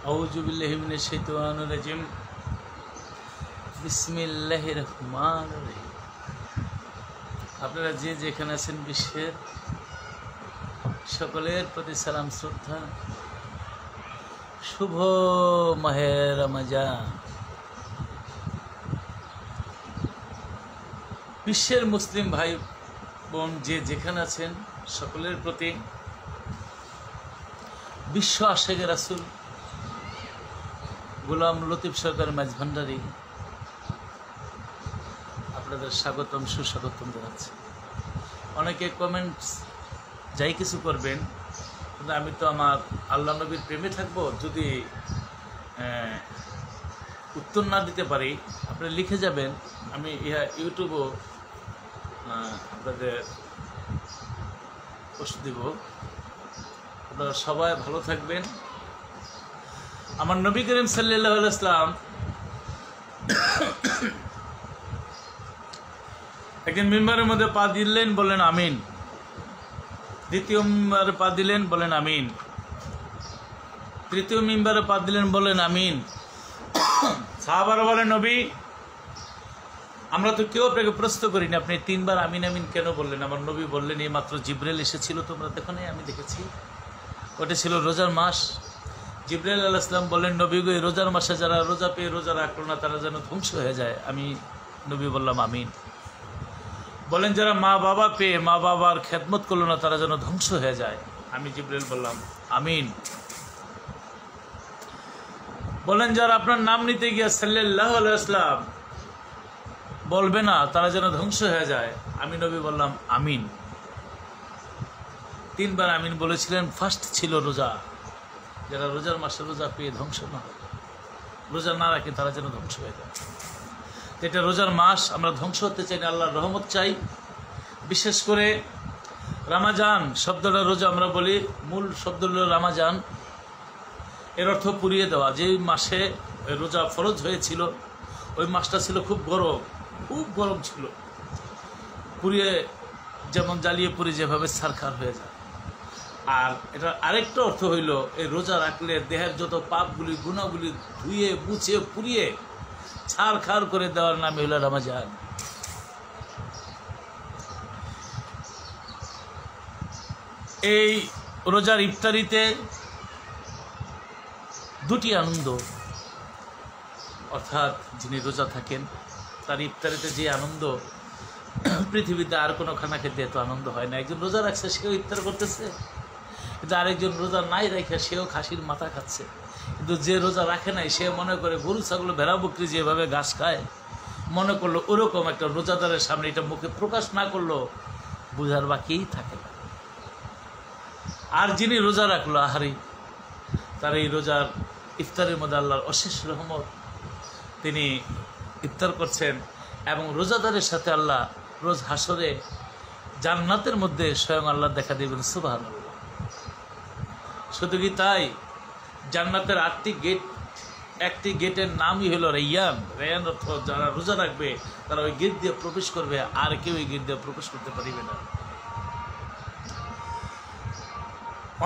আউযু বিল্লাহি মিনাশ শাইতানির রাজিম। বিসমিল্লাহির রহমানির রহিম। আপনারা যে যেখানে আছেন বিশ্বের সকলের প্রতি সালাম শ্রদ্ধা। শুভ মাহে রমজান। বিশ্বের মুসলিম ভাই বোন যে যেখানে আছেন সকলের প্রতি বিশ্ব আশেকে রাসূল গোলাম লতিফ সরকার মাঝ ভান্ডারী আপনাদের স্বাগতম, সুস্বাগতম জানাচ্ছি। অনেকে কমেন্টস যাই কিছু করবেন, কিন্তু আমি তো আমার আল্লাহ নবীর প্রেমে থাকবো। যদি উত্তর না দিতে পারি আপনারা লিখে যাবেন, আমি ইউটিউবও আপনাদের পোস্ট দিব। আপনারা সবাই ভালো থাকবেন। আমার নবী করিম সাল্লাল্লাহু আলাইহি ওয়াসাল্লাম একদিন মিম্বারের মধ্যে পা দিলেন, বলেন আমিন। দ্বিতীয় মিম্বারে পা দিলেন, বলেন আমিন। তৃতীয় মিম্বারে পা দিলেন, বলেন আমিন। সাহাবারা বলেন, নবী আমরা তো কেউ আপনাকে প্রশ্ন করিনি, আপনি তিনবার আমিন আমিন কেন বললেন? আমার নবী বললেন, এই মাত্র জিবরাইল এসেছিল, তোমরা দেখো নাই? আমি দেখেছি। ওটা ছিল রোজার মাস। জিবরাইল আলাইহিস সালাম বললেন, নবী গো, এই রোজার মাসে যারা রোজা পেয়ে রোজা রাখলো না তারা যেন ধ্বংস হয়ে যায়। আমি নবী বললাম আমিন। বলেন, যারা মা বাবা পেয়ে মা বাবার খেদমত করলো না তারা যেন ধ্বংস হয়ে যায়। আমি জিবরাইল বললাম আমিন। বলেন, যারা আপনার নাম নিতে গিয়ে সাল্লাল্লাহু আলাইহি ওয়াসাল্লাম বলবে না তারা যেন ধ্বংস হয়ে যায়। আমি নবী বললাম আমিন। তিনবার আমিন বলেছিলেন। ফার্স্ট ছিল রোজা। যারা রোজার মাসে রোজা পেয়ে ধ্বংস না হয়, রোজা না রাখে তারা যেন ধ্বংস হয়ে যায়। এটা রোজার মাস, আমরা ধ্বংস হতে চাই না, আল্লাহর রহমত চাই। বিশেষ করে রামাজান শব্দটা রোজা আমরা বলি, মূল শব্দ হল রামাজান। এর অর্থ পুড়িয়ে দেওয়া। যে মাসে রোজা ফরজ হয়েছিল ওই মাসটা ছিল খুব গরম, খুব গরম ছিল। পুড়িয়ে যেমন জ্বালিয়ে পুড়ে যেভাবে ছারখার হয়ে যায়। আর এটা আরেকটা অর্থ হইল, এই রোজা রাখলে দেহের যত পাপগুলি গুনাহগুলি ধুয়ে মুছে পুড়িয়ে ছারখার করে দেওয়ার নাম হইল রমজান। এই রোজার ইফতারিতে দুটি আনন্দ, অর্থাৎ যিনি রোজা থাকেন তার ইফতারিতে যে আনন্দ পৃথিবীতে আর কোনো খানা খেতে এত আনন্দ হয় না। একজন রোজা রাখছে, সেও ইফতার করতেছে, কিন্তু আরেকজন রোজা নাই রেখে সেও খাসির মাথা খাচ্ছে। কিন্তু যে রোজা রাখে নাই সে মনে করে গরু ছাগল ভেড়া বকরি যেভাবে ঘাস খায়, মনে করলো ওরকম একটা রোজাদারের সামনে এটা মুখে প্রকাশ না করলো বুঝার বাকিই থাকে না। আর যিনি রোজা রাখলো আহারি, তার এই রোজার ইফতারের মধ্যে আল্লাহর অশেষ রহমত, তিনি ইফতার করছেন। এবং রোজাদারের সাথে আল্লাহ রোজ হাসরে জান্নাতের মধ্যে স্বয়ং আল্লাহ দেখা দেবেন। সুবহানাল্লাহ। শুধু কি তাই, জান্নাতের 8টি গেট, একটি গেটের নামই হলো রাইয়ান। রাইয়ান অর্থ যারা রোজা রাখবে তারা ওই গেট দিয়ে প্রবেশ করবে, আর কেউ ওই গেট দিয়ে প্রবেশ করতে পারবে না।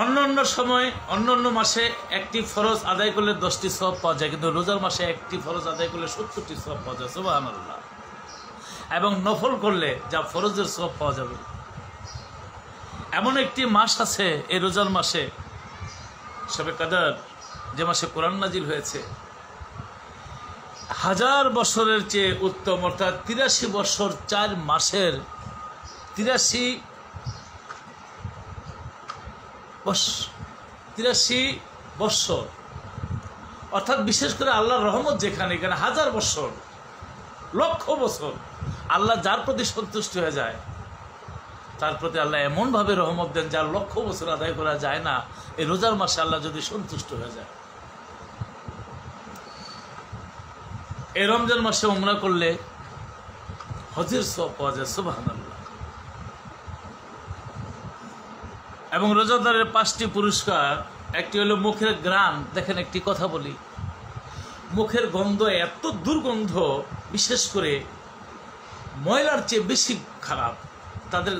অন্য সময় অন্য মাসে একটি ফরজ আদায় করলে 10টি সওয়াব পাওয়া যায়, কিন্তু রোজার মাসে একটি ফরজ আদায় করলে 70টি সওয়াব পাওয়া যায়। সুবহানাল্লাহ। এবং নফল করলে যা ফরজের সওয়াব পাওয়া যাবে। এমন একটি মাস আছে এই রোজার মাসে, শবে কদর, যে মাসে কোরআন নাজিল হয়েছে, 1000 বছরের চেয়ে উত্তম। অর্থাৎ 83 বছর 4 মাসের 83 বছর, অর্থাৎ বিশেষ করে আল্লাহর রহমত যেখানে, এখানে 1000 বছর, লক্ষ বছর আল্লাহ যার প্রতি সন্তুষ্ট হয়ে যায় তার প্রতি আল্লাহ এমনভাবে রহমত দেন যার লক্ষ বছর আদায় করা যায় না। এই রোজার মাসে আল্লাহ যদি সন্তুষ্ট হয়ে যায়। এই রমজান মাসে উমরা করলে হজের সওয়াব পাওয়া যায়। সুবহানাল্লাহ। এবং রোজাদারের 5টি পুরস্কার। একটি হলো মুখের ঘ্রাণ। দেখেন, একটি কথা বলি, মুখের গন্ধ এত দুর্গন্ধ, বিশেষ করে ময়লার চেয়ে বেশি খারাপ,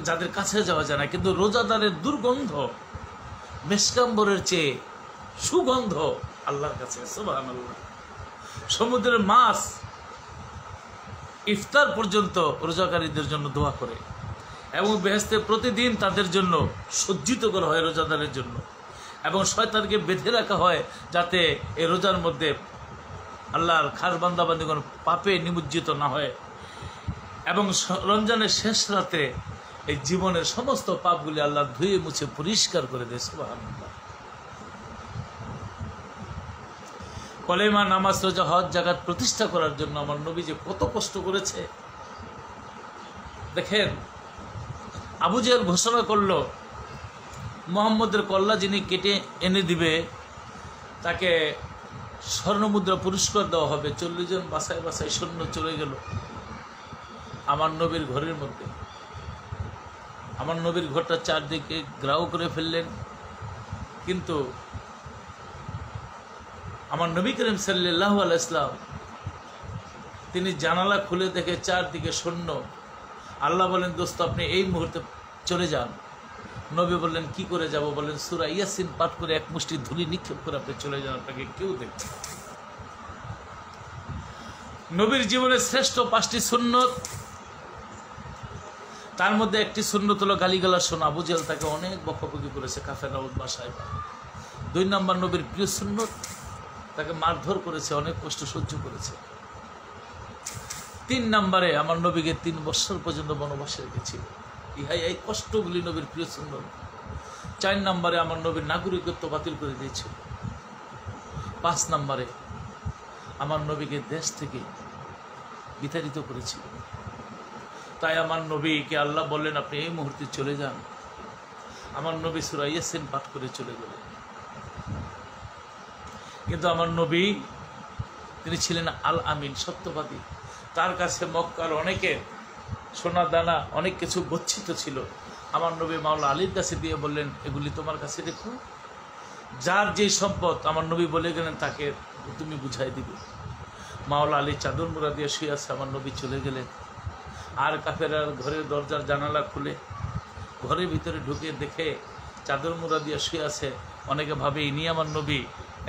যাদের কাছে যাওয়া যায় না। কিন্তু রোজাদারের দুর্গন্ধ মেসকাম্বরের চেয়ে সুগন্ধ আল্লাহর কাছে। সুবহানাল্লাহ। সমুদ্রের মাছ ইফতার পর্যন্ত রোজাকারীদের জন্য দোয়া করে এবং বেহেশতে প্রতিদিন তাদের জন্য সজ্জিত করা হয় রোজাদারের জন্য, এবং শয়তানকে বেঁধে রাখা হয় যাতে এই রোজার মধ্যে আল্লাহর খাস বান্দাবান্দিগণ পাপে নিমজ্জিত না হয়, এবং রমজানের শেষ রাতে এই জীবনের সমস্ত পাপগুলি আল্লাহ ধুয়ে মুছে পরিষ্কার করে দেয়। সুবহানাল্লাহ। কলেমা, নামাজ, রোজা, হজ, যাকাত প্রতিষ্ঠা করার জন্য আমার নবী যে কত কষ্ট করেছে দেখেন। আবু জেহেল ঘোষণা করলো মুহাম্মদের কল্লা যিনি কেটে এনে দিবে তাকে স্বর্ণমুদ্রা পুরস্কার দেওয়া হবে। 40 জন বাছাই বাছাই সৈন্য চলে গেল আমার নবীর ঘরের মধ্যে। আমার নবীর ঘরটা চারদিকে ঘেরাও করে ফেললেন, কিন্তু আমার নবী করিম সাল্লাল্লাহু আলাইহি ওয়াসাল্লাম তিনি জানালা খুলে দেখে চারদিকে শূন্য। আল্লাহ বলেন, দোস্ত আপনি এই মুহূর্তে চলে যান। নবী বললেন, কি করে যাব? বলেন, সূরা ইয়াসিন পাঠ করে এক মুষ্টি ধুলি নিক্ষেপ করে আপনি চলে যান, আপনাকে কেউ দেখবে। নবীর জীবনের শ্রেষ্ঠ 5টি সুন্নত, তার মধ্যে একটি সুন্নত হলো গালিগালাজ শোনা। আবু জেহেল তাকে অনেক বকাবকি করেছে, কাফেররা উদ্বাসায়। 2 নম্বর নবীর প্রিয় সুন্নত, তাকে মারধর করেছে, অনেক কষ্ট সহ্য করেছে। 3 নম্বরে আমার নবীকে 3 বছর পর্যন্ত বনবাসে রেখেছিল। ইহাই এই কষ্টগুলি নবীর প্রিয় সুন্নত। 4 নম্বরে আমার নবীর নাগরিকত্ব বাতিল করে দিয়েছিল। 5 নম্বরে আমার নবীকে দেশ থেকে বিতাড়িত করেছিল। তাই আমার নবীকে আল্লাহ বললেন, আপনি এই মুহূর্তে চলে যান। আমার নবী সূরা ইয়াসিন পাঠ করে চলে গেলেন। কিন্তু আমার নবী তিনি ছিলেন আল আমিন, সত্যবাদী। তার কাছে মক্কার অনেকের সোনা দানা অনেক কিছু গচ্ছিত ছিল। আমার নবী মাওলা আলীর কাছে দিয়ে বললেন, এগুলি তোমার কাছে রেখো। যার যে সম্পদ আমার নবী বলে গেলেন তাকে তুমি বুঝাই দিবে। মাওলা আলী চাদর মুড়া দিয়ে শুয়ে আছে, আমার নবী চলে গেলেন। আর কাফেররা ঘরের দরজার জানালা খুলে ঘরের ভিতরে ঢুকে দেখে চাদর মুড়া দিয়ে শুয়ে আছে। অনেকে ভাবে ইনি আমার নবী,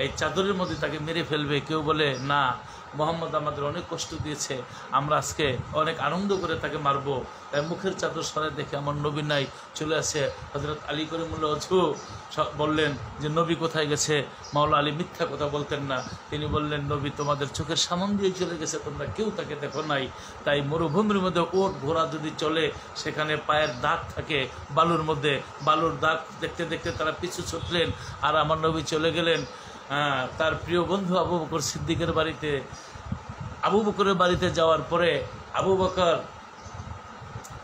এই চাদরের মধ্যে তাকে মেরে ফেলবে। কেউ বলে না, মোহাম্মদ আমাদের অনেক কষ্ট দিয়েছে, আমরা আজকে অনেক আনন্দ করে তাকে মারব। তাই মুখের চাদর সরাই দেখে আমার নবী নাই, চলে আসে। হযরত আলী করিমুল্লাহ ওয়াজহু বললেন যে নবী কোথায় গেছে? মাওলা আলী মিথ্যা কথা বলতেন না। তিনি বললেন, নবী তোমাদের চোখের সামন দিয়ে চলে গেছে, তোমরা কেউ তাকে দেখো নাই। তাই মরুভূমির মধ্যে ওট ঘোড়া যদি চলে, সেখানে পায়ের দাগ থাকে বালুর মধ্যে, বালুর দাগ দেখতে দেখতে তারা পিছু ছুটলেন। আর আমার নবী চলে গেলেন তার প্রিয় বন্ধু আবু বকর সিদ্দিকের বাড়িতে। আবু বকরের বাড়িতে যাওয়ার পরে আবু বকর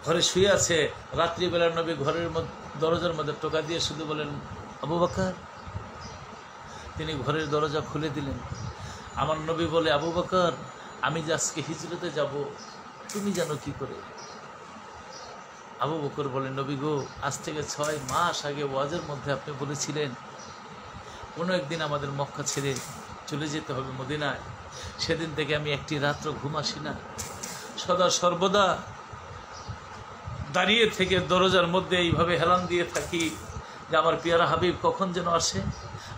ঘরে শুয়ে আছে। রাত্রিবেলা নবী ঘরের দরজার মধ্যে টোকা দিয়ে শুধু বলেন, আবু বকর। তিনি ঘরের দরজা খুলে দিলেন। আমার নবী বলে, আবু বকর আমি যে আজকে হিজরতে যাব, তুমি জানো কি করে? আবু বকর বলেন, নবী গো, আজ থেকে 6 মাস আগে ওয়াজের মধ্যে আপনি বলেছিলেন কোনো একদিন আমাদের মক্কা ছেড়ে চলে যেতে হবে মদিনায়। সেদিন থেকে আমি একটি রাত্র ঘুম আসি না, সদা সর্বদা দাঁড়িয়ে থেকে দরজার মধ্যে এইভাবে হেলান দিয়ে থাকি যে আমার পেয়ারা হাবিব কখন যেন আসে।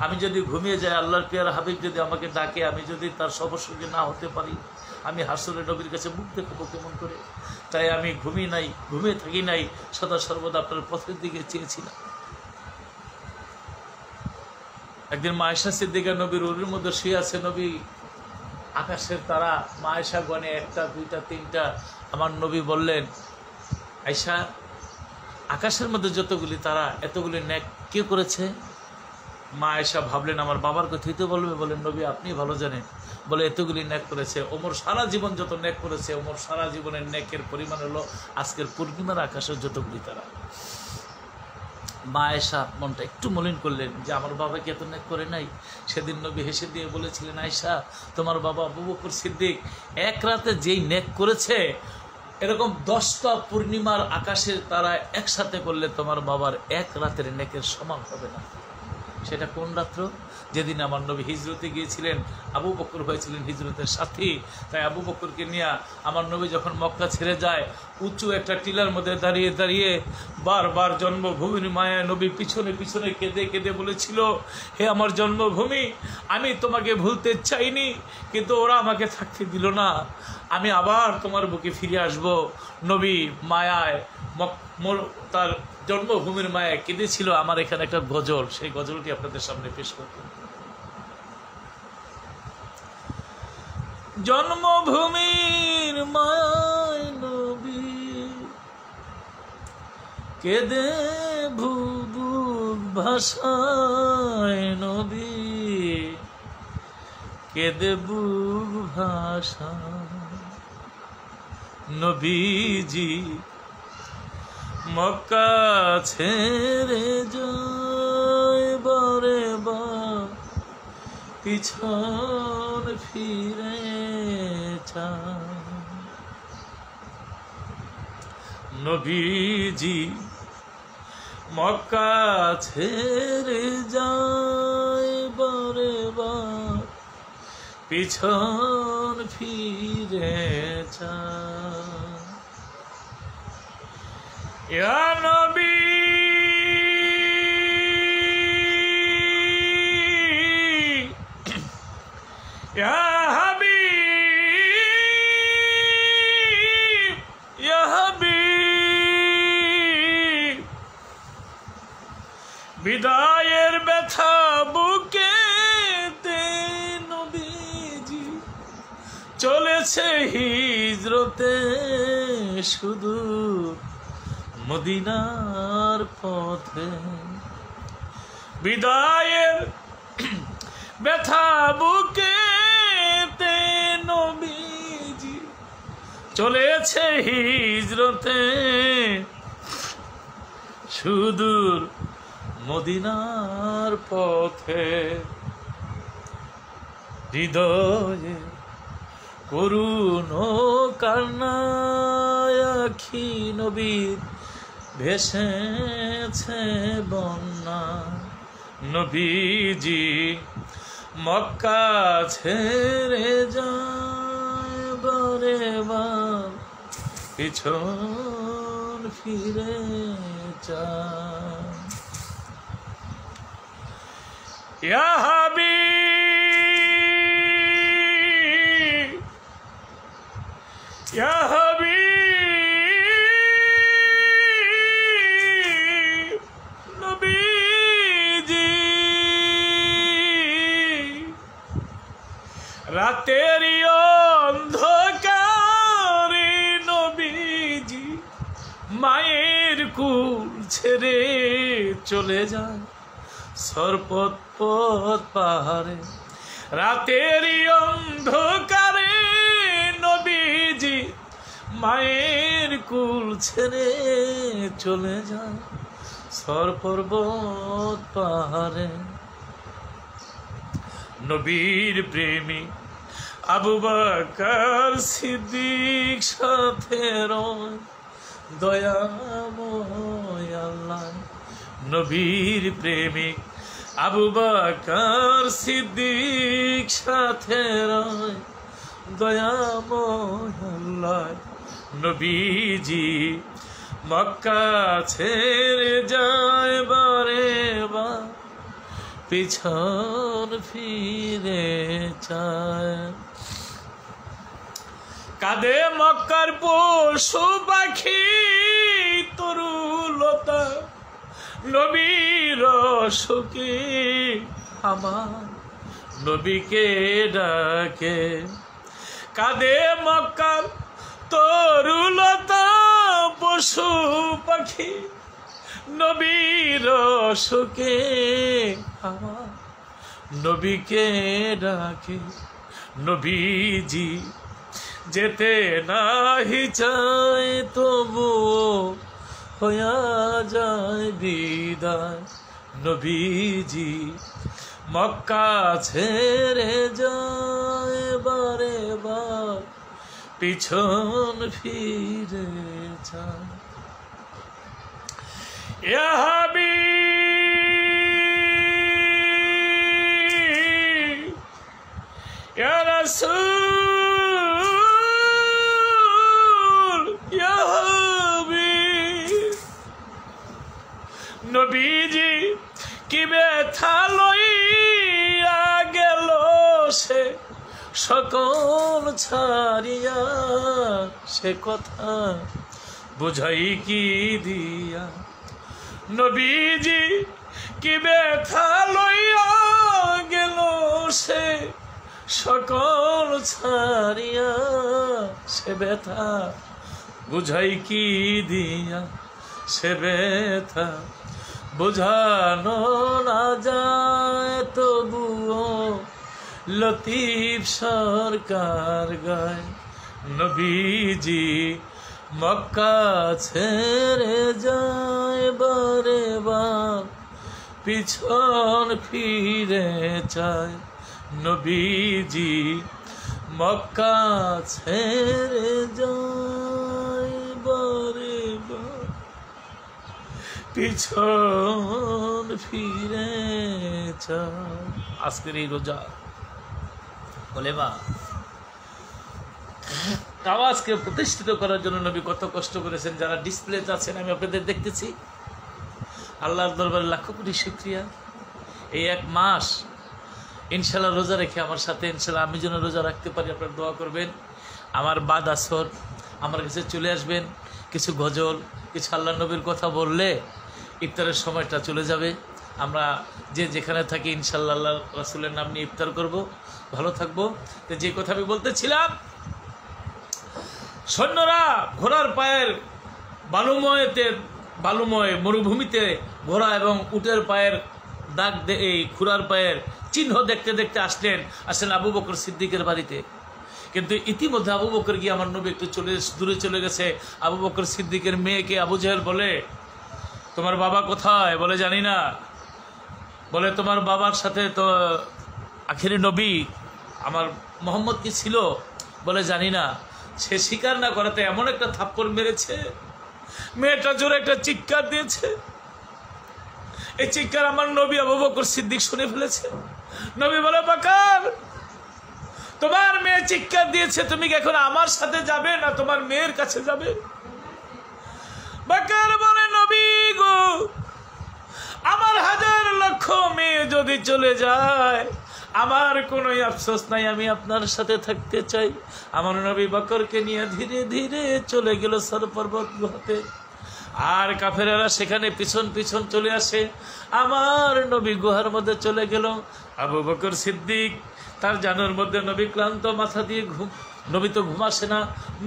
আমি যদি ঘুমিয়ে যাই, আল্লাহর পেয়ারা হাবিব যদি আমাকে ডাকে, আমি যদি তার সবসঙ্গে না হতে পারি, আমি হাসরে নবীর কাছে মুখ দেখাবো কেমন করে? তাই আমি ঘুমিয়ে থাকি নাই, সদা সর্বদা আপনার পথের দিকে চেয়েছিলাম। একদিন মা আয়েশা সিদ্দিকা নবীর উরুর মধ্যে শুয়ে আছে। নবী আকাশের তারা, মা আয়েশা গনে 1টা 2টা 3টা। আমার নবী বললেন, আয়েশা আকাশের মধ্যে যতগুলি তারা, এতগুলি নেক কে করেছে? মা আয়েশা ভাবলেন আমার বাবার কথাই তো বলবে। বলেন, নবী আপনি ভালো জানেন। বলে, এতগুলি নেক করেছে। ওমর সারা জীবন যত নেক করেছে, ওমর সারা জীবনের নেকের পরিমাণ হলো আজকের পূর্ণিমার আকাশের যতগুলি তারা। মা আয়েশা মনটা একটু মলিন করলেন যে আমার বাবা কি এত নেক করে নাই? সেদিন নবী হেসে দিয়ে বলেছিলেন, আয়েশা তোমার বাবা আবু বকর সিদ্দিক এক রাতে যেই নেক করেছে, এরকম 10টা পূর্ণিমার আকাশের তারা একসাথে করলে তোমার বাবার এক রাতের নেকের সমান হবে না। সেটা কোন রাত্র? যেদিন আমার নবী হিজরতে গিয়েছিলেন, আবু বকর হয়েছিলেন হিজরতের সাথী। তাই আবু বকরকে নিয়ে আমার নবী যখন মক্কা ছেড়ে যায়, উঁচু একটা টিলার মধ্যে দাঁড়িয়ে দাঁড়িয়ে বারবার জন্মভূমির মায়ায় নবী পিছনে পিছনে কেঁদে কেঁদে বলেছিল, হে আমার জন্মভূমি, আমি তোমাকে ভুলতে চাইনি, কিন্তু ওরা আমাকে থাকতে দিল না, আমি আবার তোমার বুকে ফিরে আসব। নবী মায়ায় তার জন্মভূমির মায়ায় কেঁদেছিল। আমার এখানে একটা গজল, সেই গজলটি আপনাদের সামনে পেশ করতে। জন্মভূমির মায়ায় নবী কেঁদে বুক ভাষায়, নবী কেঁদে বুক ভাষায়। নবীজি মক্কা ছেড়ে যায় বারে বার, পিছন ফিরে চায়। নবীজি মক্কা ছেড়ে যায় বারে বার, পিছন ফিরে চায়। ইয়া নবী ইয়া হাবিব ইয়া হাবিব, বিদায়ের ব্যথা বুকে তে নবীজি চলেছে হিজরতে শুধু মদিনার পথে। বিদায়ের ব্যথা বুকে তে নবীজি চলেছে হিজরতে সুদূর মদিনার পথে। হৃদয়ে করুণ কান্নায় আখি নবীর ভেসেছে বন্যা। নবীজি মক্কা ছেড়ে যায় বারে বার, পিছন ফিরে যায়। ইয়া হাবিব ইয়া হাবিব, নবীজি রাতেরই অন্ধকারে নবীজি মায়ের কুল ছেড়ে চলে যায় সরপত পথ পাহাড়ে। রাতেরই অন্ধকারে নবীজি মায়ের কুল ছেড়ে চলে যায় সরপর্বত পাহাড়ে। নবীর প্রেমী আবু বকর সিদ্দিক সাথে রয় দয়াময় আল্লাহ। নবীর প্রেমিক আবু বকর সিদ্দিক সাথে রয় দয়াময় আল্লাহ। নবীজি মক্কা ছেড়ে যায় বারে বার, পিছন ফিরে চায়। কাঁদে মক্কার পশু পাখি তরুলতা, নবীর শোকে আমার নবীকে ডাকে। কাঁদে মক্কার তরুলতা পশু পাখি, নবীর শোকে আমার নবীকে ডাকে। নবীজি যেতে নাহি চায় তবু হইয়া যায় বিদায়। নবীজি মক্কা ছেড়ে যায় বারে বার, পিছন ফিরে যায়। ইয়া হাবিব রাসূল ইয়া হাবিব নবীজি কি ব্যথা লইয়া গেল সে সকল ছাড়িয়া সে কথা বুঝাই কি দিয়া নবীজি কি ব্যথা লইয়া গেল সে সকল ছাড়িয়া সে ব্যথা বুঝাই কি দিয়া সে ব্যথা বুঝানো না যায় তবুও লতিফ সরকার গায় নবীজি মক্কা ছেড়ে যায় বারে বার পিছন ফিরে চায় নবীজি মক্কা ছেড়ে যায় বারে বার পিছন ফিরে চায়। আজকের এই রোজা বলে বা আওয়াজকে প্রতিষ্ঠিত করার জন্য নবী কত কষ্ট করেছেন। যারা ডিসপ্লেতে আছেন আমি আপনাদের দেখতেছি, আল্লাহর দরবারে লাখো কোটি শুকরিয়া। এই এক মাস ইনশাল্লাহ রোজা রেখে আমার সাথে ইনশাল্লাহ আমি যেন রোজা রাখতে পারি, আপনারা দোয়া করবেন। আমার বাদ আসর আমার কাছে চলে আসবেন, কিছু গজল কিছু আল্লাহ নবীর কথা বললে ইফতারের সময়টা চলে যাবে। আমরা যে যেখানে থাকি ইনশাল্লাহ আল্লাহ রাসূলের নাম নিয়ে ইফতার করব, ভালো থাকবো। তো যে কথা আমি বলতেছিলাম, সৈন্যরা ঘোড়ার পায়ের বালুময় মরুভূমিতে ঘোড়া এবং উটের পায়ের দাগ এই খুরার পায়ের চিহ্ন দেখতে দেখতে আসলেন আবু বকর সিদ্দিকের বাড়িতে। কিন্তু ইতিমধ্যে আবু বকর গিয়ে আমার নবী একটু দূরে চলে গেছে। আবু বকর সিদ্দিকের মেয়েকে আবু জাহেল বলে, তোমার বাবা কোথায়? বলে জানি না। বলে তোমার বাবার সাথে তো আখেরি নবী আমার মোহাম্মদ কি ছিল? বলে জানি না। সে স্বীকার না করাতে এমন একটা থাপ্পড় মেরেছে, মেয়েটা জোরে একটা চিৎকার দিয়েছে। এই চিৎকার আমার নবী আবু বকর সিদ্দিক শুনে ফেলেছে। নবী বলে, বকর তোমার মেয়ে চিৎকার দিয়েছে, তুমি কি এখন আমার সাথে যাবে না তোমার মেয়ের কাছে যাবে? বকর বলে, নবী গো, আমার হাজার লক্ষ মেয়ে যদি চলে যায় আমার কোনো আফসোস নাই, আমি আপনার সাথে থাকতে চাই। আমার নবী বকরকে নিয়ে ধীরে ধীরে চলে গেল সর পর্বত গুহাতে। আর কাফেরেরা সেখানে পিছন পিছন চলে আসে। আমার নবী গুহার মধ্যে চলে গেল। আবু বকর সিদ্দিক তার জানের মধ্যে, নবী ক্লান্ত মাথা দিয়ে নবী তো ঘুমাসে না,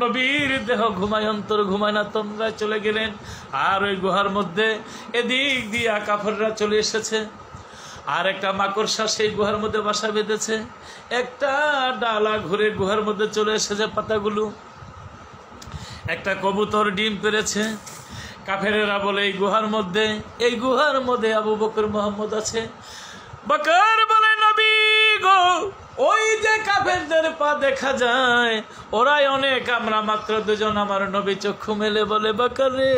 নবীর দেহ ঘুমায়, অন্তর ঘুমায় না, তন্দ্রায় চলে গেলেন। আর ওই গুহার মধ্যে এদিক দিয়ে কাফেররা চলে এসেছে। আর একটা মাকড়সা সেই গুহার মধ্যে বাসা বেঁধেছে। একটা ডালা ঘুরে গুহার মধ্যে চলে এসেছে পাতাগুলো। একটা কবুতর ডিম পেড়েছে। কাফেরেরা বলে এই গুহার মধ্যে আবু বকর মুহাম্মদ আছে। বকর বলে, নবী গো, ওই যে কাফেরদের পা দেখা যায় ওরাই অনেক, আমরা মাত্র দুজন। আমার নবী চক্ষু মেলে বলে, বকর রে,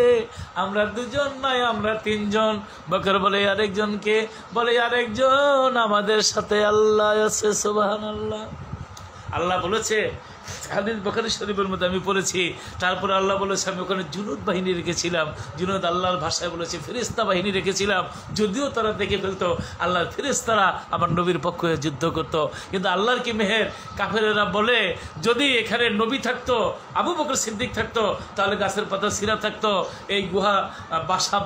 আমরা দুজন নয়, আমরা তিনজন। বকর বলে, আরেকজনকে? বলে, আরেকজন আমাদের সাথে আল্লাহ আছে। সুবহানাল্লাহ। আল্লাহ বলেছে, হাদিস বুখারী শরীফের মধ্যে আমি পড়েছি। তারপরে আল্লাহ বলেছে, আমি ওখানে জুনুদ বাহিনী রেখেছিলাম। জুনুদ আল্লাহর ভাষায় বলেছে ফেরেশতা বাহিনী রেখেছিলাম। যদিও তারা দেখে ফেলতো, আল্লাহর ফেরেশতারা আমার নবীর পক্ষে যুদ্ধ করত। কিন্তু আল্লাহর কি মেহের, কাফেরেরা বলে যদি এখানে নবী থাকতো, আবু বকর সিদ্দিক থাকতো, তাহলে গাছের পাতা ছিঁড়া থাকতো, এই গুহা বাসা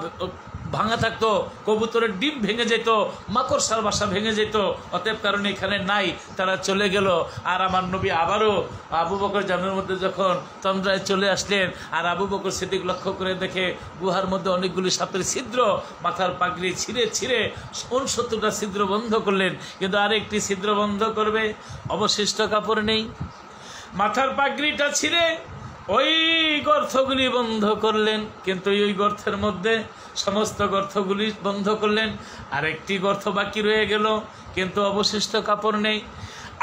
ভাঙা থাকতো, কবুতরের ডিম ভেঙে যেত, মাকড়সার বাসা ভেঙে যেত। অতএব কারণে এখানে নাই, তারা চলে গেল। আর আমার নবী আবারও আবু বকর জানের মধ্যে যখন তন্দ্রায় চলে আসলেন, আর আবু বকর সিদ্দিক লক্ষ্য করে দেখে গুহার মধ্যে অনেকগুলি সাপের ছিদ্র, মাথার পাগড়ি ছিঁড়ে 69টা ছিদ্র বন্ধ করলেন। কিন্তু আরেকটি ছিদ্র বন্ধ করবে, অবশিষ্ট কাপড় নেই। মাথার পাগড়িটা ছিঁড়ে ওই গর্তগুলি বন্ধ করলেন, কিন্তু ওই গর্তের মধ্যে সমস্ত গর্তগুলি বন্ধ করলেন। আরেকটি গর্ত বাকি রয়ে গেল, কিন্তু অবশিষ্ট কাপড় নেই।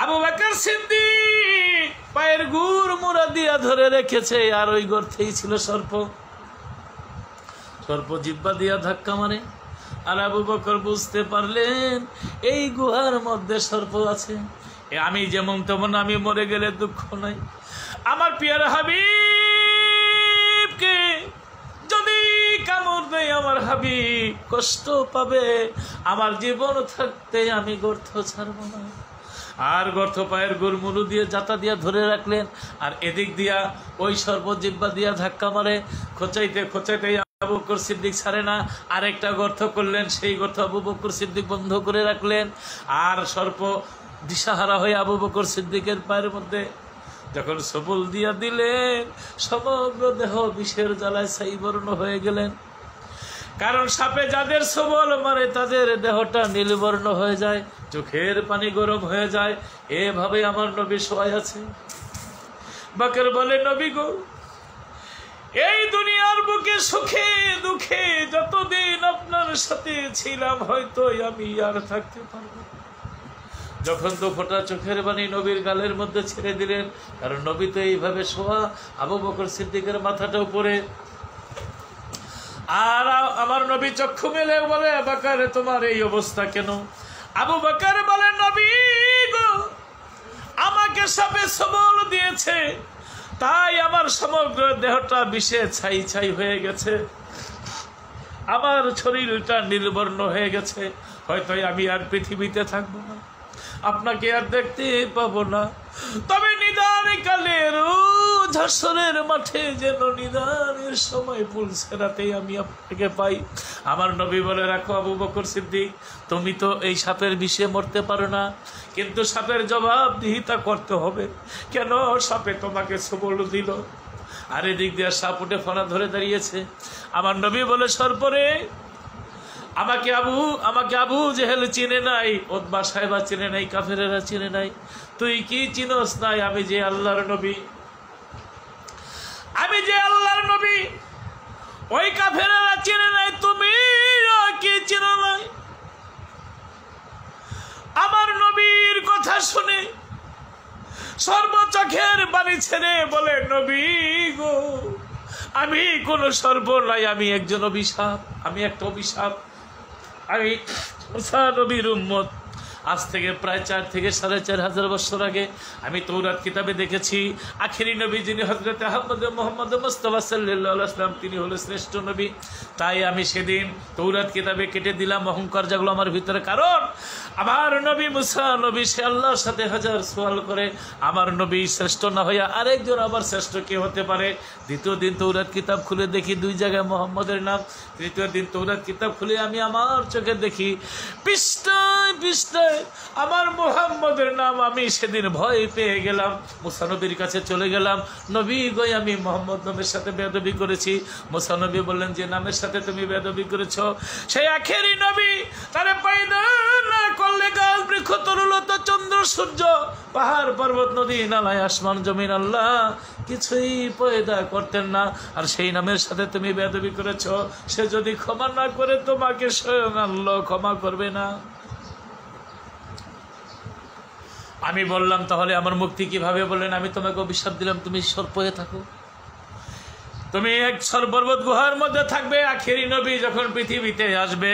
আবু বকর সিদ্দিক পায়ের গুড় মুড়া দিয়া ধরে রেখেছে, আর ওই গর্তেই ছিল সর্প। সর্প জিহ্বা দিয়া ধাক্কা মারে। আর আবু বকর বুঝতে পারলেন এই গুহার মধ্যে সর্প আছে। আমি যেমন তেমন, আমি মরে গেলে দুঃখ নাই। আমার পিয়ারা হাবিবকে যদি কামড় দেয় আমার হাবিব কষ্ট পাবে। আমার জীবন থাকতে আমি গর্ত ছাড়ব না। আর গর্ত পায়ের গোলমুলু দিয়ে জাতা দিয়া ধরে রাখলেন, আর এদিক দিয়া ওই সর্বজিব্বা দিয়া ধাক্কা মারে, খোঁচাইতে খোঁচাইতে আবু বকর সিদ্দিক ছাড়ে না। আরেকটা গর্ত করলেন, সেই গর্ত আবু বকর সিদ্দিক বন্ধ করে রাখলেন। আর সর্প দিশাহারা হয়ে আবু বকর সিদ্দিকের পায়ের মধ্যে যখন সবল দিয়া দিলেন, সমগ্র দেহ বিষের জ্বালায় ছাইবর্ণ হয়ে গেলেন। কারণ সাপে যাদের সবল মারে তাদের দেহটা নীলবর্ণ হয়ে যায়, চোখের পানি গরম হয়ে যায়। এভাবে আমার নবী শোয়াই আছে। বকর বলে, নবী গো, এই দুনিয়ার বুকে সুখে দুঃখে যতদিন আপনার সাথে ছিলাম হয়তো আমি আর থাকতে পারবো। যখন তো ফোটা চোখের পানি নবীর গালের মধ্যে ছেড়ে দিলেন, কারণ নবী তো এইভাবে শোয়া, আবু বকর সিদ্দিকের মাথাটা উপরে। আর আমার নবী চক্ষু মেলে বলে, বকর তোমার এই অবস্থা কেন? আবু বকর বলে, নবী গো, আমাকে সাপে সবল দিয়েছে, তাই আমার সমগ্র দেহটা বিষে ছাই ছাই হয়ে গেছে, আমার শরীরটা নীলবর্ণ হয়ে গেছে, হয়তো আমি আর পৃথিবীতে থাকবো না, আপনাকে আর দেখতে পাবো না। তবে নিদান কালের হাসরের মাঠে যেন নিদানের সময় পুলসেরাতেই আমি আপনাকে পাই। আমার নবী বলে, রাখো আবু বকর সিদ্দিক, তুমি তো এই সাপের বিষে মরতে পারো না, কিন্তু সাপের জবাবদিহিতা করতে হবে। কেন সাপে তোমাকে সবল দিল? আর এদিক দিয়ে সাপ উঠে ফনা ধরে দাঁড়িয়েছে। আমার নবী বলে, সর্পরে আমাকে আবু জেহেল চিনে নাই, ওতবা সাহেবা চিনে নাই, কাফেরেরা চিনে নাই, তুই কি চিনস নাই আমি যে আল্লাহর নবী? আমি যে আল্লাহর নবী, ওই কাফেরেরা চিনে নাই, তুমি কি চিনো নাই? আমার নবীর কথা শুনে সর্বচোখের বাণী ছেড়ে বলে, নবী গো, আমি কোন সর্ব নাই, আমি একজন অভিশাপ, আমি একটা অভিশাপ। আমি মুসা নবীর উম্মত। আজ থেকে প্রায় 4 থেকে 4,500 বছর আগে আমি তৌরাত কিতাবে দেখেছি, আখেরি নবী যিনি হযরত আহমদ মুহাম্মদ মুস্তাফা সাল্লাল্লাহু আলাইহি ওয়াসাল্লাম, তিনি হলেন শ্রেষ্ঠ নবী। তাই আমি সেদিন তৌরাত কিতাবে কেটে দিলাম, অহংকার জাগলো আমার ভিতরে। কারণ আমার নবী মুসা নবী, সে আল্লাহর সাথে হাজার সওয়াল করে, আমার নবী শ্রেষ্ঠ না হইয়া আরেকজন আবার শ্রেষ্ঠ কে হতে পারে? দ্বিতীয় দিন তৌরাত কিতাব খুলে দেখি 2 জায়গায় মোহাম্মদের নাম। তৃতীয় দিন তৌরাত কিতাব খুলে আমি আমার চোখে দেখি পৃষ্ঠায় পৃষ্ঠায় আমার মুহাম্মদের নাম। আমি সেদিন ভয় পেয়ে গেলাম, মুসা নবীর কাছে চলে গেলাম, নবী গো, আমি মোহাম্মদ নামের সাথে বেয়াদবি করেছি। মুসা নবী বললেন, যে নামের সাথে তুমি বেয়াদবি করেছো সেই আখেরি নবী, তারে পয়দা না করলে গাছ বৃক্ষ তরুলতা চন্দ্র সূর্য পাহাড় পর্বত নদী নালায় আসমান জমিন আল্লাহ কিছুই পয়দা করতেন না। আর সেই নামের সাথে তুমি বেয়াদবি করেছো, সে যদি ক্ষমা না করে তোমাকে স্বয়ং আল্লাহ ক্ষমা করবে না। আমি বললাম, তাহলে আমার মুক্তি কিভাবে? বললেন, আমি তোমাকে অভিশাপ দিলাম, তুমি সর্প হয়ে থাকো, তুমি এক পর্বত গুহার মধ্যে থাকবে। আখেরি নবী যখন পৃথিবীতে আসবে,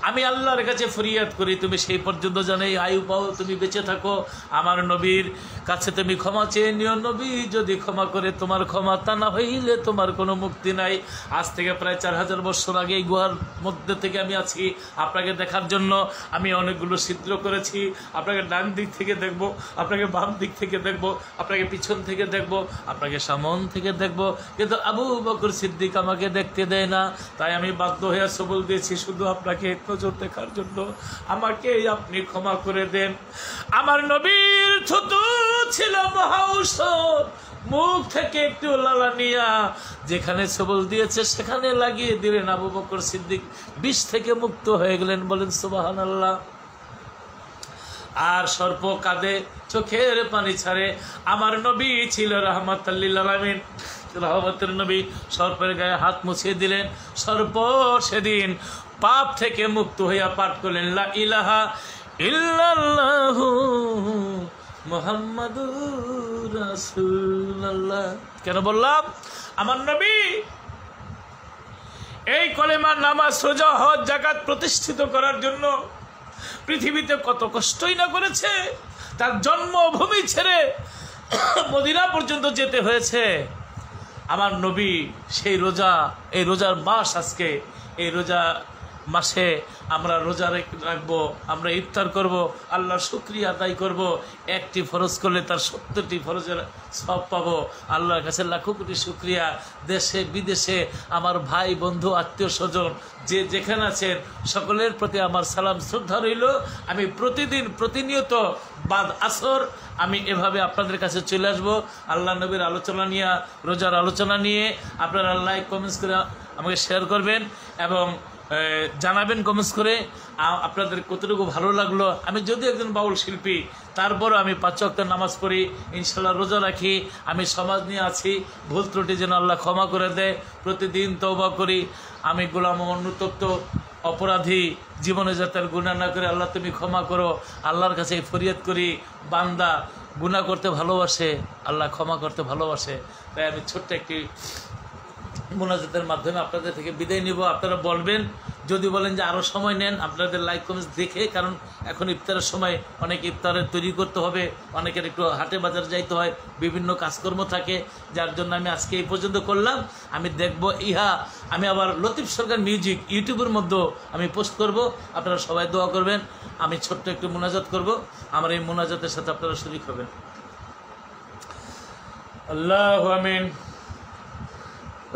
আমি আল্লাহর কাছে ফরিয়াদ করি, তুমি সেই পর্যন্ত জানাই আয়ু পাও, তুমি বেঁচে থাকো, আমার নবীর কাছে তুমি ক্ষমা চেয়ে নিও। নবী যদি ক্ষমা করে তোমার ক্ষমা, তা না হইলে তোমার কোনো মুক্তি নাই। আজ থেকে প্রায় 4,000 বছর আগে এই গুহার মধ্যে থেকে আমি আছি আপনাকে দেখার জন্য। আমি অনেকগুলো ছিদ্র করেছি, আপনাকে ডান দিক থেকে দেখব, আপনাকে বাম দিক থেকে দেখব, আপনাকে পিছন থেকে দেখব, আপনাকে সামন থেকে দেখব, কিন্তু আবু বকর সিদ্দিক আমাকে দেখতে দেয় না। তাই আমি বাধ্য হয়ে সবল দিয়েছি শুধু আপনাকে এক নজর দেখার জন্য। আমাকে আপনি ক্ষমা করে দেন। আমার নবীর থুতু ছিল মহাঔষধ, মুখ থেকে একটু লালা নিয়া যেখানে সবল দিয়েছে সেখানে লাগিয়ে দিলেন। আবু বকর সিদ্দিক বিষ থেকে মুক্ত হয়ে গেলেন। বলেন সুবহানাল্লাহ। আর সর্প কাঁদে, চোখের পানি ছাড়ে। আমার নবী ছিল রাহমাতাল লিল আলামিন, রহমতের নবী। সর্পের গায়ে হাত মুছিয়ে দিলেন। সর্প সেদিন পাপ থেকে মুক্ত হইয়া পাঠ করলেন, লা ইলাহা ইল্লাল্লাহু মুহাম্মাদুর রাসূলুল্লাহ। কেন বললাম? আমার নবী এই কলেমা, নামাজ, রোজা, হজ, যাকাত প্রতিষ্ঠিত করার জন্য পৃথিবীতে কত কষ্টই না করেছে। তার জন্মভূমি ছেড়ে মদিনা পর্যন্ত যেতে হয়েছে। আমার নবী সেই রোজা, এই রোজার মাস আজকে, এই রোজা মাসে আমরা রোজা রাখবো, আমরা ইফতার করব, আল্লাহর শুকরিয়া আদায় করব। একটি ফরজ করলে তার 70টি ফরজের সব পাবো। আল্লাহর কাছে লাখো কোটি শুকরিয়া। দেশে বিদেশে আমার ভাই বন্ধু আত্মীয় স্বজন যে যেখানে আছেন সকলের প্রতি আমার সালাম শ্রদ্ধা রইল। আমি প্রতিনিয়ত বাদ আসর আমি এভাবে আপনাদের কাছে চলে আসবো আল্লাহ নবীর আলোচনা নিয়ে, রোজার আলোচনা নিয়ে। আপনারা লাইক কমেন্টস করে আমাকে শেয়ার করবেন এবং জানাবেন কমেন্টস করে আপনাদের কতটুকু ভালো লাগলো। আমি যদিও একজন বাউল শিল্পী, তারপরও আমি 5 ওয়াক্ত নামাজ পড়ি, ইনশাল্লাহ রোজা রাখি। আমি সমাজ নিয়ে আছি, ভুল ত্রুটি যেন আল্লাহ ক্ষমা করে দেয়। প্রতিদিন তওবা করি। আমি গোলাম অনুতপ্ত অপরাধী, জীবনে যাতে গুনাহ না করে আল্লাহ তুমি ক্ষমা করো। আল্লাহর কাছে ফরিয়াদ করি। বান্দা গুনাহ করতে ভালোবাসে, আল্লাহ ক্ষমা করতে ভালোবাসে। তাই আমি ছোট্ট একটি মোনাজাতের মাধ্যমে আপনাদের থেকে বিদায় নিব। আপনারা বলবেন, যদি বলেন যে আরও সময় নেন, আপনাদের লাইক কমেন্টস দেখে, কারণ এখন ইফতারের সময় অনেক ইফতারের তৈরি করতে হবে, অনেকের একটু হাটে বাজার যাইতে হয়, বিভিন্ন কাজকর্ম থাকে, যার জন্য আমি আজকে এই পর্যন্ত করলাম। আমি দেখব আমি আবার লতিফ সরকার মিউজিক ইউটিউবের মধ্যেও আমি পোস্ট করব। আপনারা সবাই দোয়া করবেন। আমি ছোট্ট একটু মোনাজাত করব, আমার এই মোনাজাতের সাথে আপনারা শরীক হবেন। আল্লাহু আমিন।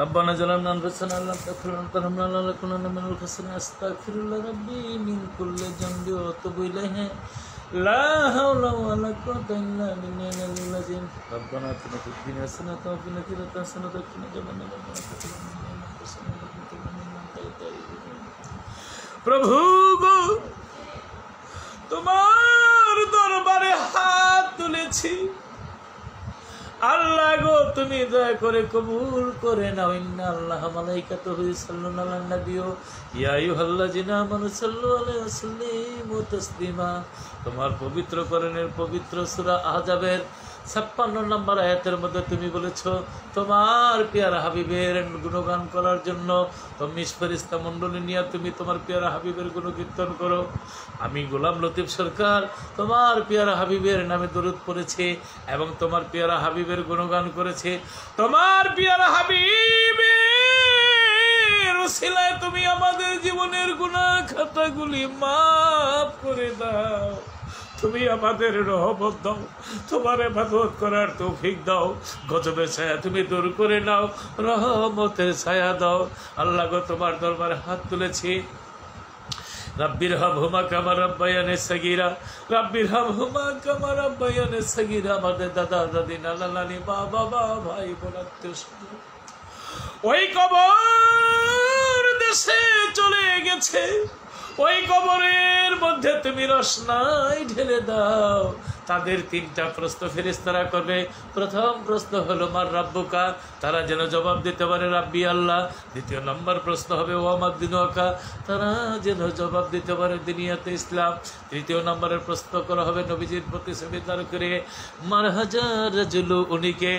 ربنا ظلمنا أنفسنا لم تغفر لنا وترحمنا لنكونن من الخاسرين أستغفر الله ربي من كل ذنب وأتوب إليه لا حول ولا قوة إلا بالله العلي العظيم ربنا آتنا في الدنيا حسنة وفي الآخرة حسنة وقنا عذاب النار প্রভু গো তোমার দরবারে হাত তুলেছি। আল্লাহ গো তুমি দয়া করে কবুল করে নাও। ইন্না আল্লাহ মালাইকাতুহু ইউসাল্লুনা আলান নবী ইয়া আইয়ুহাল্লাযিনা আমানু সাল্লু আলাইহি ওয়া সাল্লিমু তাসলিমা। তোমার পবিত্র কোরআনের পবিত্র সূরা আহজাবের 56 নম্বর আয়াতের মধ্যে তুমি বলেছো তোমার পেয়ারা হাবিবের গুণগান করার জন্য তুমি ফেরেশতা মণ্ডলী নিয়ে তুমি তোমার পেয়ারা হাবিবের গুণকীর্তন করো। আমি গোলাম লতিফ সরকার তোমার পেয়ারা হাবিবের নামে দরুদ পড়েছি এবং তোমার পেয়ারা হাবিবের গুণগান করেছি। তোমার পেয়ারা হাবিবের ওসিলায় তুমি আমাদের জীবনের গুনাহ খাতাগুলি মাফ করে দাও। তুমি আমাদের রহমত দাও, তোমার ইবাদত করার তৌফিক দাও। গজবের ছায়া তুমি দূর করে নাও, রহমতের ছায়া দাও। আল্লাহ গো তোমার দরবারে হাত তুলেছি। রাব্বির হামহুমা কামা রাব্বায়ানি সাগীরা, রাব্বির হামহুমা কামা রাব্বায়ানি সাগীরা। আমাদের দাদা দাদি নানা নানি মা বাবা ভাই বোন আত্মীয় স্বজন ওই কবর দেশে চলে গেছে, ওই কবরের মধ্যে তুমি রসনাই ঢেলে দাও। তাদের 3টা প্রশ্ন ফেরেশতারা করবে। প্রথম প্রশ্ন হলো মার রাব্বুকা, তারা যেন জবাব দিতে পারে রাব্বি আল্লাহ। দ্বিতীয় নম্বর প্রশ্ন হবে ওয়ামাদ দিনুকা, তারা যেন জবাব দিতে পারে দুনিয়াতে ইসলাম। তৃতীয় নম্বরের প্রশ্ন করা হবে নবীজির প্রতি সুবিধার করে মার হাজার রাজুলু, উনিকে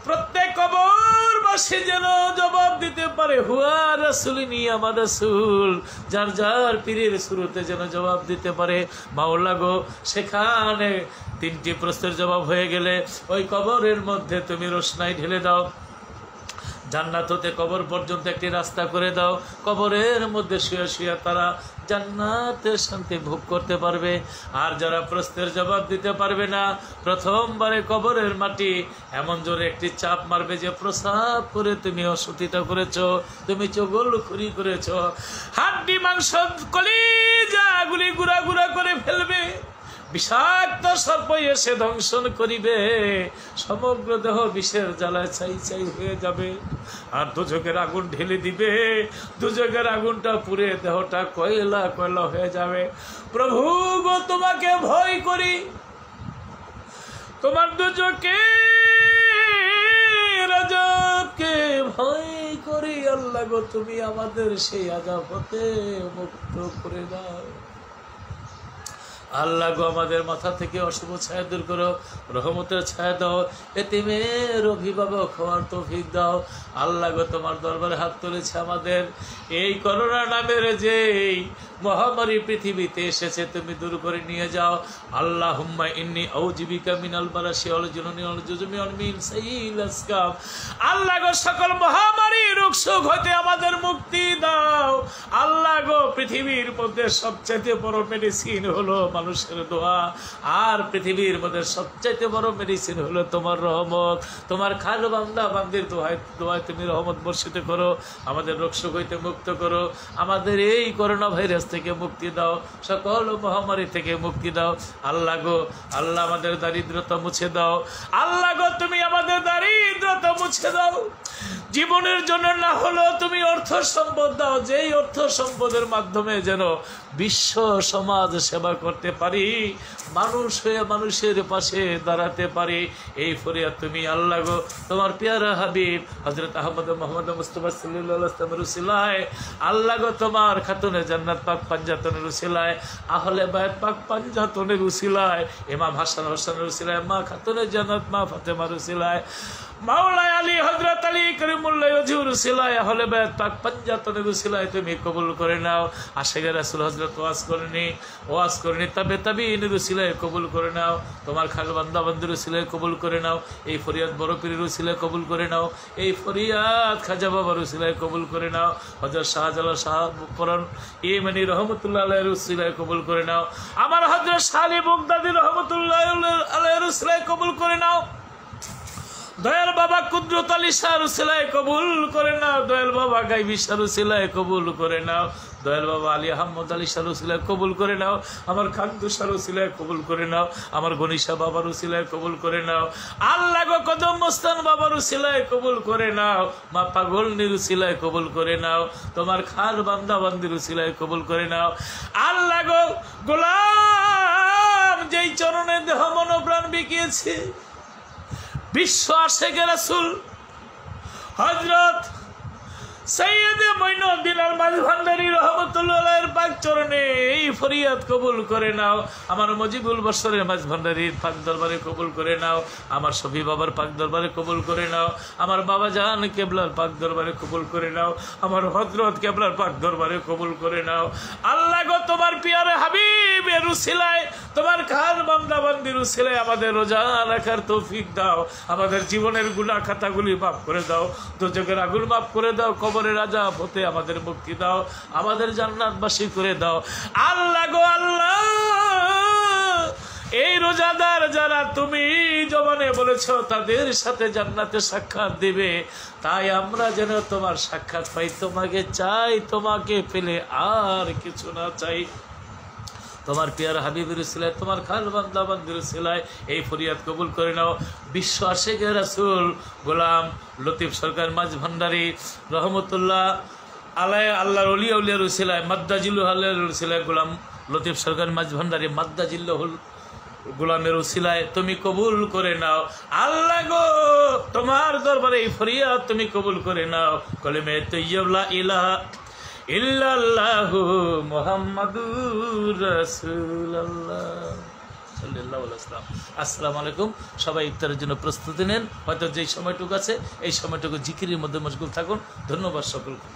প্রত্যেক কবরবাসী যেন জবাব দিতে পারে হুয়া রাসূলিনী, আমার রাসূল। যার যার পীরের শুরুতে যেন জবাব দিতে পারে মাওলা গো। সেখানে 3টি প্রশ্নের জবাব হয়ে গেলে ওই কবরের মধ্যে তুমি রোশনাই ঢেলে দাও। জান্নাত হতে কবর পর্যন্ত একটি রাস্তা করে দাও। কবরের মধ্যে শুয়ে শুয়ে তারা জান্নাতের শান্তি ভোগ করতে পারবে। আর যারা প্রশ্নের জবাব দিতে পারবে না, প্রথমবারে কবরের মাটি এমন জোরে একটি চাপ মারবে যে প্রসাব করে তুমি অসুতিটা করেছো, তুমি চগলখুরি করেছো, হাড্ডি মাংস কলিজাগুলি গুড়া গুড়া করে ফেলবে। বিষাক্ত সর্প এসে ধ্বংসন করিবে, সমগ্র দেহ বিষের জ্বালায় ছাই ছাই হয়ে যাবে। আর দুজকের আগুন ঢেলে দিবে, দুজকের আগুনটা পুড়ে দেহটা কয়লা কয়লা হয়ে যাবে। প্রভু গো তোমাকে ভয় করি, তোমার দুজকে আযাবকে ভয় করি। আল্লাহ গো তুমি আমাদের সেই আযাব হতে মুক্ত করে দাও। আল্লাহ গো আমাদের মাথা থেকে অশুভ ছায়া দূর করো, রহমতের ছায়া দাও, এতিমের অভিভাবক হওয়ার তৌফিক দাও। আল্লাহ গো তোমার দরবারে হাত তুলেছে, আমাদের এই করোনা নামের যে মহামারী পৃথিবীতে এসেছে তুমি দূর করে নিয়ে যাও। আল্লাহুম্মা ইন্নী আউযুবিকা মিনাল বারাসি ওয়াল জুনুনি ওয়াল জুজমি ওয়াল মিন সাইয়্যিল আসকাম। আল্লাহ গো সকল মহামারী রোগ শোক হইতে আমাদের মুক্তি দাও। আল্লাহ গো পৃথিবীর মধ্যে সবচাইতে বড় মেডিসিন হলো মানুষের দোয়া, আর পৃথিবীর মধ্যে সবচাইতে বড় মেডিসিন হলো তোমার রহমত। তোমার খাল বান্দা বান্দির দোয়ায় তুমি রহমত বর্ষিত করো, আমাদের রোগ শোক হইতে মুক্ত করো, আমাদের এই করোনা ভাইরাস থেকে মুক্তি দাও, সকল মহামারী থেকে মুক্তি দাও। আল্লাহ গো আল্লাহ আমাদের দারিদ্রতা মুছে দাও। আল্লাহ গো তুমি আমাদের দারিদ্রতা মুছে দাও। জীবনের জন্য না হলেও তুমি অর্থ সম্পদ দাও, যেই অর্থ সম্পদের মাধ্যমে যেন বিশ্ব সমাজ সেবা করতে পারি, মানুষ হয়ে মানুষের পাশে দাঁড়াতে পারি, এই ফরিয়াদ তুমি আল্লাহ গো তোমার পেয়ারা হাবিব হযরত আহমদ মুহাম্মদ মুস্তাফা সাল্লাল্লাহু আলাইহি ওয়াসাল্লামের উসিলায়, আল্লাহ গো তোমার খাতুনে জান্নাত পাক পাঞ্জাতনের উসিলায়, আহলে বায়ত পাক পাঞ্জাতনের উসিলায়, ইমাম হাসান হোসেনের উসিলায়, মা খাতুনে জান্নাত মা ফাতেমার উসিলায়, মাওলা আলী হযরত আলী করিমুল্লাহ ওয়াজহুর উসিলায়, আহলে বায়ত পাক পাঞ্জাতনের উসিলায় তুমি কবুল করে নাও। আশিকে রাসূল হযরত ওয়াজ করেনি তবে তাবিঈনের উসিলায় কবুল করে নাও। তোমার খাল বান্দা বান্দির উসিলায় কবুল করে নাও। এই ফরিয়াদ বড় পীরের উসিলায় কবুল করে নাও। এই ফরিয়াদ খাজা বাবার উসিলায় কবুল করে নাও। হযরত শাহজালাল শাহপুরান ইমানি রহমতুল্লাহ আলাইহির উসিলায় কবুল করে নাও। আমার হযরত শালি বাগদাদি রহমতুল্লাহ আলাইহির উসিলায় কবুল করে নাও। দয়াল বাবা কুদরত আলী শাহর উসিলায় কবুল করে নাও। দয়াল বাবা গাইবী শাহর উসিলায় কবুল করে নাও। দয়াল বাবা আলী আহমদ আলী শাহর উসিলায় কবুল করে নাও। আমার খান্দু শাহর উসিলায় কবুল করে নাও। আমার গনিশা বাবার উসিলায় কবুল করে নাও। আল্লাহ গো কদম মস্তান বাবার উসিলায় কবুল করে নাও। মা পাগলনির উসিলায় কবুল করে নাও। তোমার খাল বান্দা বান্দির উসিলায় কবুল করে নাও। আল্লাহ গো গোলাম যেই চরণে দেহ মন প্রাণ বিকিয়েছে, বিশ্ব আশিকে রাসূল হযরত সৈয়দে মঈনুদ্দিন আল মাঝভান্ডারী রহমতুল্লাহ আলাইহির পাক চরণে এই ফরিয়াদ কবুল করে নাও। আমার মুজিবুল বশরের মাঝভান্ডারীর পাক দরবারে কবুল করে নাও। আমার শফি বাবার পাক দরবারে কবুল করে নাও। আমার বাবা জান কেবলার পাক দরবারে কবুল করে নাও। আমার হযরত কেবলার পাক দরবারে কবুল করে নাও। আল্লাহ গো তোমার পিয়ারে হাবিবের উসিলায়, তোমার খাল বান্দা বান্দির উসিলায় আমাদের রোজা রাখার তৌফিক দাও। আমাদের জীবনের গুনাহ খাতাগুলি মাফ করে দাও। দোজখের আগুন মাফ করে দাও। কবরের আযাব হতে আমাদের মুক্তি দাও। আমাদের জান্নাতবাসী করে দাও। আল্লাহ গো আল্লাহ, এই রোজাদার যারা তুমি জবানে বলেছ তাদের সাথে জান্নাতে সাক্ষাৎ দিবে, তাই আমরা যেন তোমার সাক্ষাৎ পাই। তোমাকে চাই, তোমাকে পেলে আর কিছু না চাই। তোমার পিয়ার হাবিবের উসিলায়, তোমার খাল বান্দা বান্দির উসিলায় এই ফরিয়াদ কবুল করে নাও। বিশ্ব আশিকে রাসূল গোলাম লতিফ সরকার মাঝভান্ডারী রহমতুল্লাহ আলাই আল্লাহর ওলিয়া উলিয়ার উসিলায়, মাদ্দাজিল্লুল আল্লাহর উসিলায় গোলাম লতিফ সরকার মাঝভান্ডারী মাদ্দাজিল্লুল গোলামের উসিলায় তুমি কবুল করে নাও। আল্লাহ গো তোমার দরবারে এই ফরিয়াদ তুমি কবুল করে নাও। কলিমে তাইয়্যিব লা ইলাহা ইল্লাল্লাহু মুহাম্মাদুর রাসূলুল্লাহ সাল্লাল্লাহু আলাইহি ওয়াসাল্লাম। আসসালামু আলাইকুম। সবাই ইফতারের জন্য প্রস্তুতি নেন। হয়তো যেই সময়টুকু আছে এই সময়টুকু জিকিরের মধ্যে মশগুল থাকুন। ধন্যবাদ সকলকে।